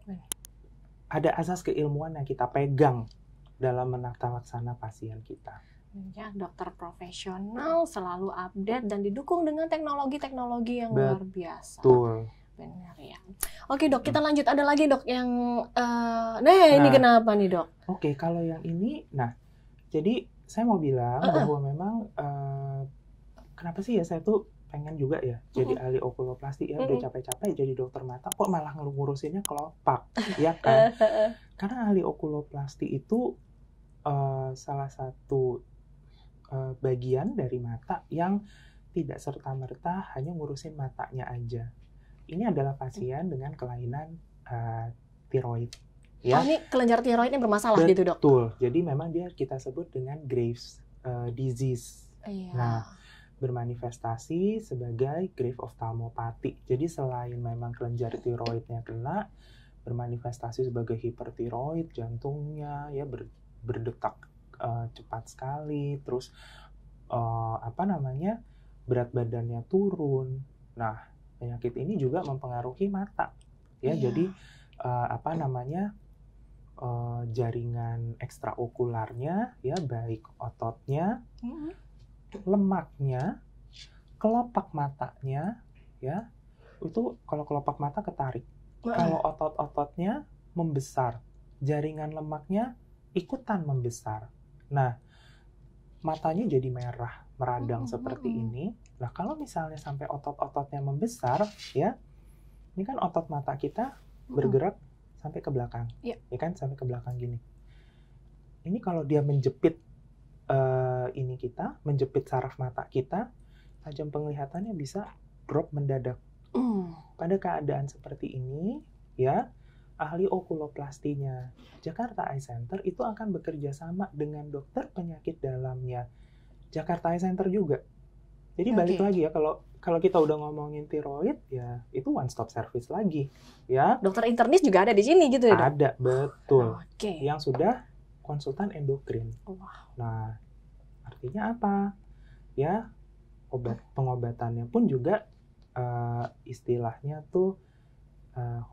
Ada asas keilmuan yang kita pegang dalam menata laksana pasien kita. Ya, dokter profesional selalu update dan didukung dengan teknologi-teknologi yang luar biasa. Betul. Benar ya. Oke dok, kita lanjut. Ada lagi dok yang ini kenapa nih dok? Oke, kalau yang ini, jadi saya mau bilang bahwa memang kenapa sih ya saya tuh pengen juga ya jadi ahli okuloplastik ya, udah capek-capek jadi dokter mata kok malah ngurusinnya kelopak, ya kan? Karena ahli okuloplastik itu salah satu bagian dari mata yang tidak serta-merta hanya ngurusin matanya aja. Ini adalah pasien dengan kelainan tiroid. Ya. Ini kelenjar tiroidnya bermasalah gitu dok? Betul. Jadi memang dia kita sebut dengan Graves disease. Iya. Nah, bermanifestasi sebagai Graves ophthalmopathy. Jadi selain memang kelenjar tiroidnya kena, bermanifestasi sebagai hipertiroid, jantungnya ya berdetak cepat sekali, terus berat badannya turun. Nah, penyakit ini juga mempengaruhi mata ya. Iya. Jadi jaringan ekstraokularnya ya, baik ototnya, lemaknya, kelopak matanya ya, itu kalau kelopak mata ketarik. Kalau otot-ototnya membesar, jaringan lemaknya ikutan membesar. Nah, matanya jadi merah, meradang seperti ini. Nah, kalau misalnya sampai otot-ototnya membesar, ya, ini kan otot mata kita bergerak sampai ke belakang, ya kan, sampai ke belakang gini. Ini kalau dia menjepit menjepit saraf mata kita, tajam penglihatannya bisa drop mendadak. Pada keadaan seperti ini, ya, ahli okuloplastinya Jakarta Eye Center itu akan bekerja sama dengan dokter penyakit dalamnya Jakarta Eye Center juga. Jadi balik lagi ya, kalau kita udah ngomongin tiroid, ya itu one stop service lagi, ya. Dokter internis juga ada di sini gitu ya, dok? Ada, betul. Yang sudah konsultan endokrin. Nah, artinya apa? Ya, pengobatannya pun juga istilahnya tuh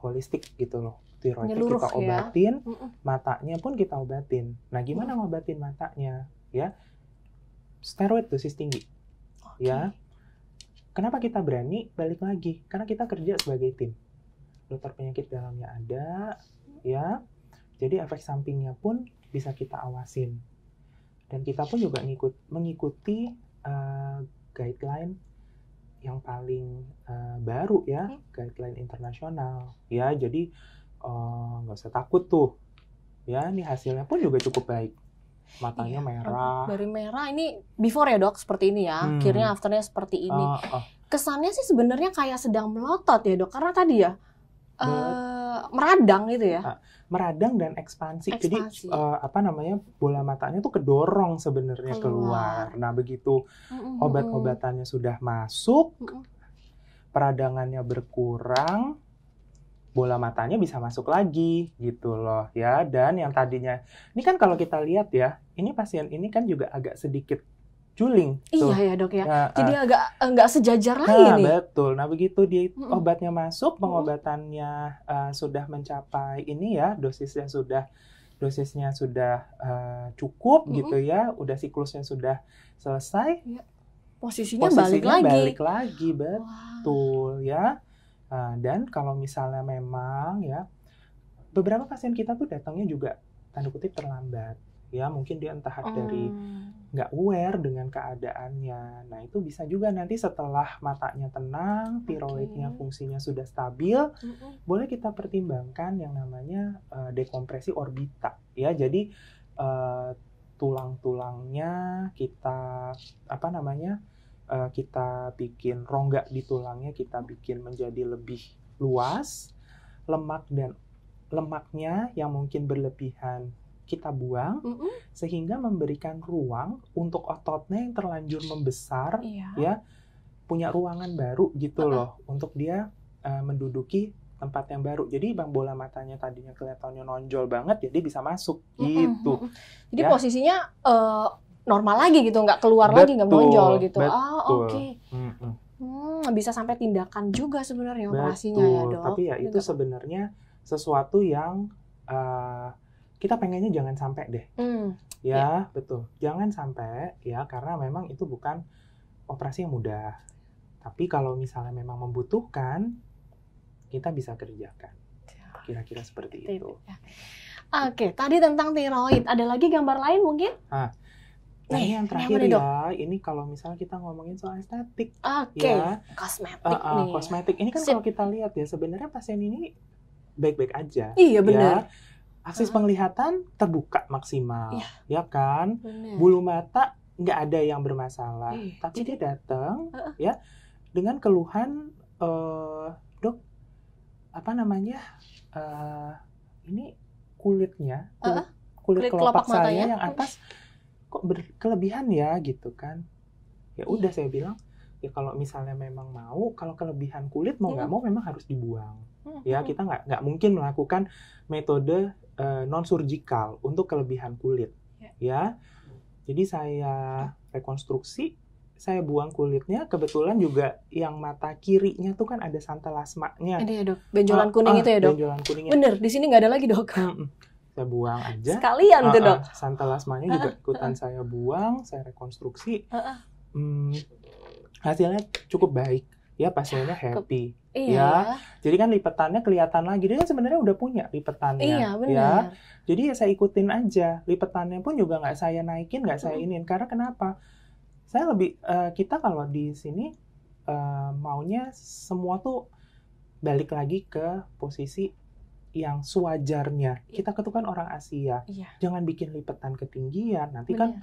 holistik gitu loh. Tiroidnya kita obatin, matanya pun kita obatin. Nah, gimana ngobatin matanya? Ya, steroid dosis tinggi. Ya, kenapa kita berani? Balik lagi, karena kita kerja sebagai tim. Dokter penyakit dalamnya ada, ya. Jadi efek sampingnya pun bisa kita awasin. Dan kita pun juga mengikuti guideline yang paling baru ya, guideline internasional. Ya, jadi nggak usah takut tuh. Ya, ini hasilnya pun juga cukup baik. matanya merah. Dari merah ini before ya dok, seperti ini ya. Akhirnya afternya seperti ini. Kesannya sih sebenarnya kayak sedang melotot ya dok, karena tadi ya meradang gitu ya. Meradang dan ekspansi. Jadi bola matanya tuh kedorong sebenarnya keluar. Nah begitu obat-obatannya sudah masuk, peradangannya berkurang, bola matanya bisa masuk lagi gitu loh ya. Dan yang tadinya, ini kan kalau kita lihat ya, ini pasien ini kan juga agak sedikit juling. Iya ya dok ya. Jadi agak nggak sejajar lagi nih. Betul. Nah begitu dia obatnya masuk, pengobatannya sudah mencapai ini ya, dosisnya sudah cukup gitu ya, udah siklusnya sudah selesai. Posisinya balik lagi, betul ya. Dan kalau misalnya memang ya, beberapa pasien kita tuh datangnya juga tanda kutip terlambat. Ya mungkin dia entah dari nggak aware dengan keadaannya. Nah itu bisa juga nanti setelah matanya tenang, tiroidnya fungsinya sudah stabil, boleh kita pertimbangkan yang namanya dekompresi orbita. Ya jadi tulang-tulangnya kita kita bikin rongga di tulangnya, kita bikin menjadi lebih luas, lemaknya yang mungkin berlebihan kita buang, sehingga memberikan ruang untuk ototnya yang terlanjur membesar, ya punya ruangan baru gitu loh, untuk dia menduduki tempat yang baru. Jadi bola matanya tadinya kelihatannya nonjol banget, jadi bisa masuk gitu. Jadi posisinya normal lagi gitu, nggak keluar lagi, nggak menonjol gitu. Oke. Bisa sampai tindakan juga sebenarnya operasinya ya dok. Tapi ya itu sebenarnya sesuatu yang kita pengennya jangan sampai deh. Betul. Jangan sampai ya, karena memang itu bukan operasi yang mudah. Tapi kalau misalnya memang membutuhkan, kita bisa kerjakan. Kira-kira seperti itu. Oke, tadi tentang tiroid. Ada lagi gambar lain mungkin? Nah ini yang terakhir ya, ini kalau misalnya kita ngomongin soal estetik, ya, kosmetik nih. Kosmetik ini kan kalau kita lihat ya, sebenarnya pasien ini baik-baik aja. Iya benar. Ya. Aksis penglihatan terbuka maksimal, ya kan? Bulu mata nggak ada yang bermasalah, tapi dia datang, ya, dengan keluhan, dok, ini kulitnya, kulit kelopak saya yang atas kok berkelebihan ya gitu kan. Ya udah saya bilang, ya kalau misalnya memang mau, kalau kelebihan kulit mau nggak mau memang harus dibuang. Ya kita nggak mungkin melakukan metode non surgikal untuk kelebihan kulit. Ya, jadi saya rekonstruksi, saya buang kulitnya. Kebetulan juga yang mata kirinya tuh kan ada santalasmanya. Ini ya dok, benjolan kuning itu ya dok. Benjolan kuningnya. Bener, di sini nggak ada lagi dok. Saya buang aja. Sekalian tuh dok. Santalasmanya juga ikutan saya buang, saya rekonstruksi. Hasilnya cukup baik. Ya pasiennya happy. Ya, jadi kan lipetannya kelihatan lagi. Dia kan sebenarnya udah punya lipetannya. Iya benar. Ya, jadi ya saya ikutin aja. Lipetannya pun juga nggak saya naikin, nggak saya inin. Karena kenapa? Saya lebih kita kalau di sini maunya semua tuh balik lagi ke posisi yang sewajarnya. Kita kan orang Asia. Jangan bikin lipetan ketinggian. Nanti kan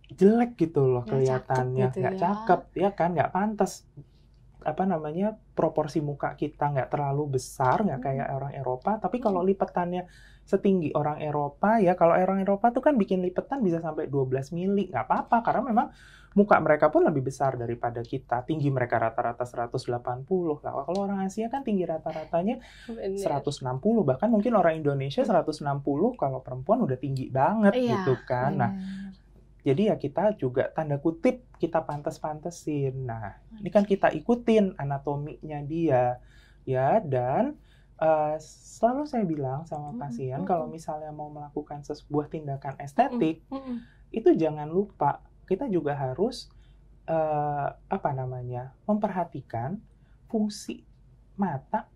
jelek gitu loh kelihatannya, nggak cakep ya kan, nggak pantas, proporsi muka kita nggak terlalu besar, nggak kayak orang Eropa. Tapi kalau lipetannya setinggi orang Eropa ya, kalau orang Eropa tuh kan bikin lipetan bisa sampai 12 mili, nggak apa-apa karena memang muka mereka pun lebih besar daripada kita. Tinggi mereka rata-rata 180. Nah, kalau orang Asia kan tinggi rata-ratanya 160, bahkan mungkin orang Indonesia 160 kalau perempuan udah tinggi banget gitu kan. Nah, jadi ya kita juga tanda kutip kita pantes-pantesin. Nah, ini kan kita ikutin anatominya dia, ya. Dan selalu saya bilang sama pasien kalau misalnya mau melakukan sebuah tindakan estetik, itu jangan lupa kita juga harus memperhatikan fungsi mata,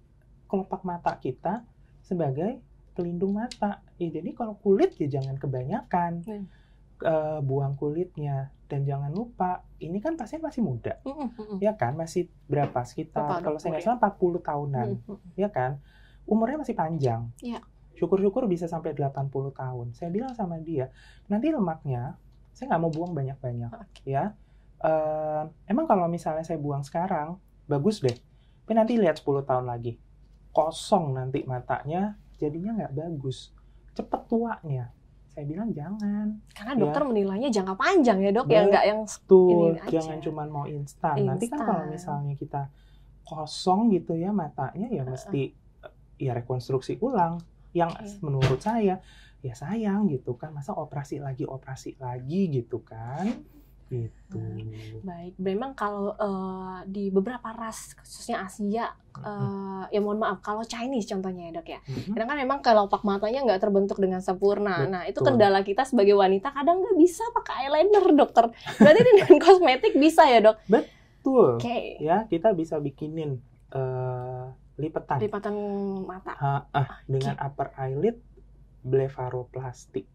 kelopak mata kita sebagai pelindung mata. Ya, jadi kalau kulit ya jangan kebanyakan. Buang kulitnya. Dan jangan lupa, ini kan pasien masih muda, ya kan, masih berapa, sekitar kalau saya nggak salah 40 tahunan, ya kan, umurnya masih panjang, Syukur-syukur bisa sampai 80 tahun. Saya bilang sama dia, nanti lemaknya saya nggak mau buang banyak-banyak, ya. Emang kalau misalnya saya buang sekarang, bagus deh. Tapi nanti lihat 10 tahun lagi, kosong nanti matanya, jadinya nggak bagus. Cepet tuanya. Saya bilang jangan. Karena dokter menilainya jangka panjang ya dok, ya nggak yang Betul, ini aja. jangan cuma mau instan. Nanti kan kalau misalnya kita kosong gitu ya matanya, ya mesti ya rekonstruksi ulang. Yang menurut saya, ya sayang gitu kan, masa operasi lagi gitu kan. Gitu. Baik, memang kalau di beberapa ras, khususnya Asia, ya mohon maaf, kalau Chinese contohnya ya dok ya, kadang kan memang kelopak matanya nggak terbentuk dengan sempurna. Betul. Nah itu kendala kita sebagai wanita, kadang nggak bisa pakai eyeliner dokter. Berarti dengan kosmetik bisa ya dok? Betul. Ya, kita bisa bikinin lipatan mata. Dengan upper eyelid blefaroplastik.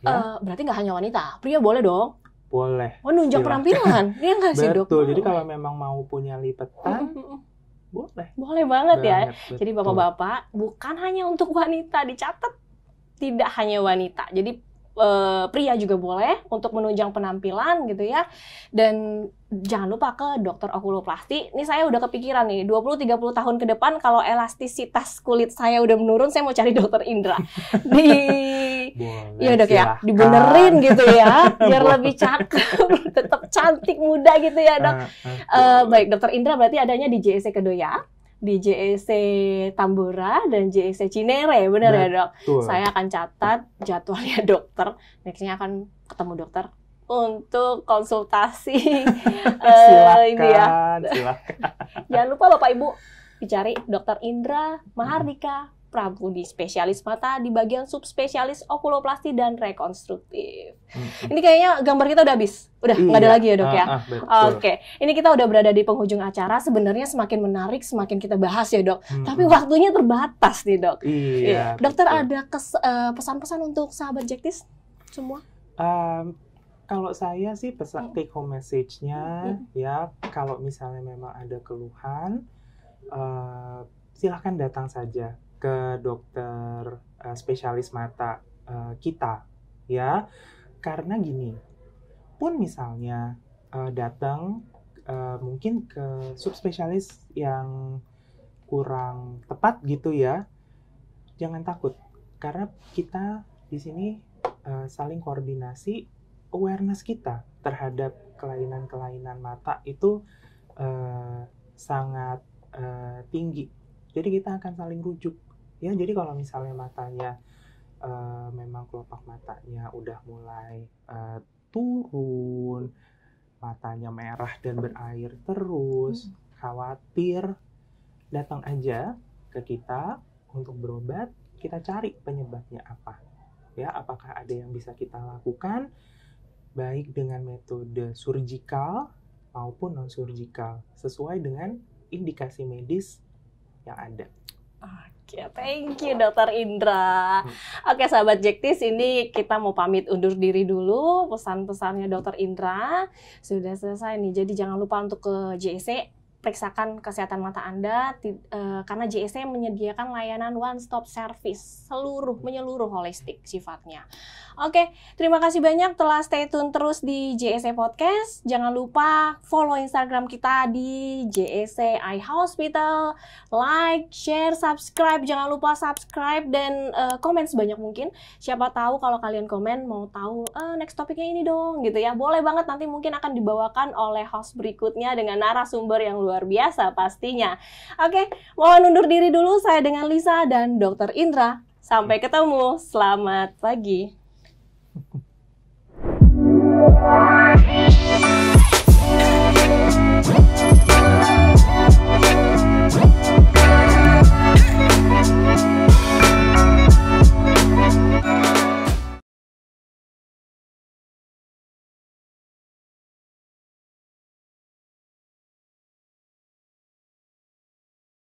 Ya? Berarti nggak hanya wanita, pria boleh dong? Boleh. Nunjang penampilan, iya nggak sih dok? Betul, jadi kalau memang mau punya lipatan, boleh. Boleh banget ya. Betul. Jadi bapak-bapak, bukan hanya untuk wanita, dicatat tidak hanya wanita. Jadi pria juga boleh untuk menunjang penampilan gitu ya. Dan jangan lupa ke dokter okuloplasti. Ini saya udah kepikiran nih, 20-30 tahun ke depan kalau elastisitas kulit saya udah menurun, saya mau cari dokter Indra. Iya dok ya, dibenerin gitu ya, biar lebih cakep, tetap cantik muda gitu ya dok. Baik, dokter Indra berarti adanya di JEC Kedoya, di JEC Tambora, dan JEC Cinere, benar ya dok? Saya akan catat jadwalnya dokter, nextnya akan ketemu dokter untuk konsultasi. Silakan, ini ya. Silakan. Jangan lupa Bapak Ibu dicari dokter Indra Mahardika Prabudi, spesialis mata di bagian subspesialis okuloplasti dan rekonstruktif. Ini kayaknya gambar kita udah habis. Udah, nggak ada lagi ya dok ya? Oke, ini kita udah berada di penghujung acara. Sebenarnya semakin menarik, semakin kita bahas ya dok. Tapi waktunya terbatas nih dok. Iya. Dokter ada pesan-pesan untuk sahabat Jektis semua? Kalau saya sih pesan take home message-nya, ya kalau misalnya memang ada keluhan, silakan datang saja ke dokter spesialis mata kita, ya. Karena gini, pun misalnya datang mungkin ke subspesialis yang kurang tepat gitu ya, jangan takut, karena kita di sini saling koordinasi. Awareness kita terhadap kelainan-kelainan mata itu sangat tinggi. Jadi kita akan saling rujuk. Ya, jadi kalau misalnya matanya memang kelopak matanya udah mulai turun, matanya merah dan berair terus, khawatir, datang aja ke kita untuk berobat. Kita cari penyebabnya apa. Ya, apakah ada yang bisa kita lakukan? Baik dengan metode surgikal maupun non-surgikal, sesuai dengan indikasi medis yang ada. Oke, thank you Dokter Indra. Oke, sahabat Jektis, ini kita mau pamit undur diri dulu. Pesan-pesannya Dokter Indra sudah selesai nih. Jadi jangan lupa untuk ke JEC, periksakan kesehatan mata Anda, karena JEC menyediakan layanan one-stop service, menyeluruh holistik sifatnya. Oke, terima kasih banyak telah stay tune terus di JEC Podcast. Jangan lupa follow Instagram kita di JEC Eye Hospital. Like, share, subscribe. Jangan lupa subscribe dan komen sebanyak mungkin. Siapa tahu kalau kalian komen mau tahu next topiknya ini dong gitu ya. Boleh banget, nanti mungkin akan dibawakan oleh host berikutnya dengan narasumber yang luar biasa pastinya. Oke, mohon undur diri dulu, saya dengan Lisa dan Dokter Indra. Sampai ketemu, selamat pagi.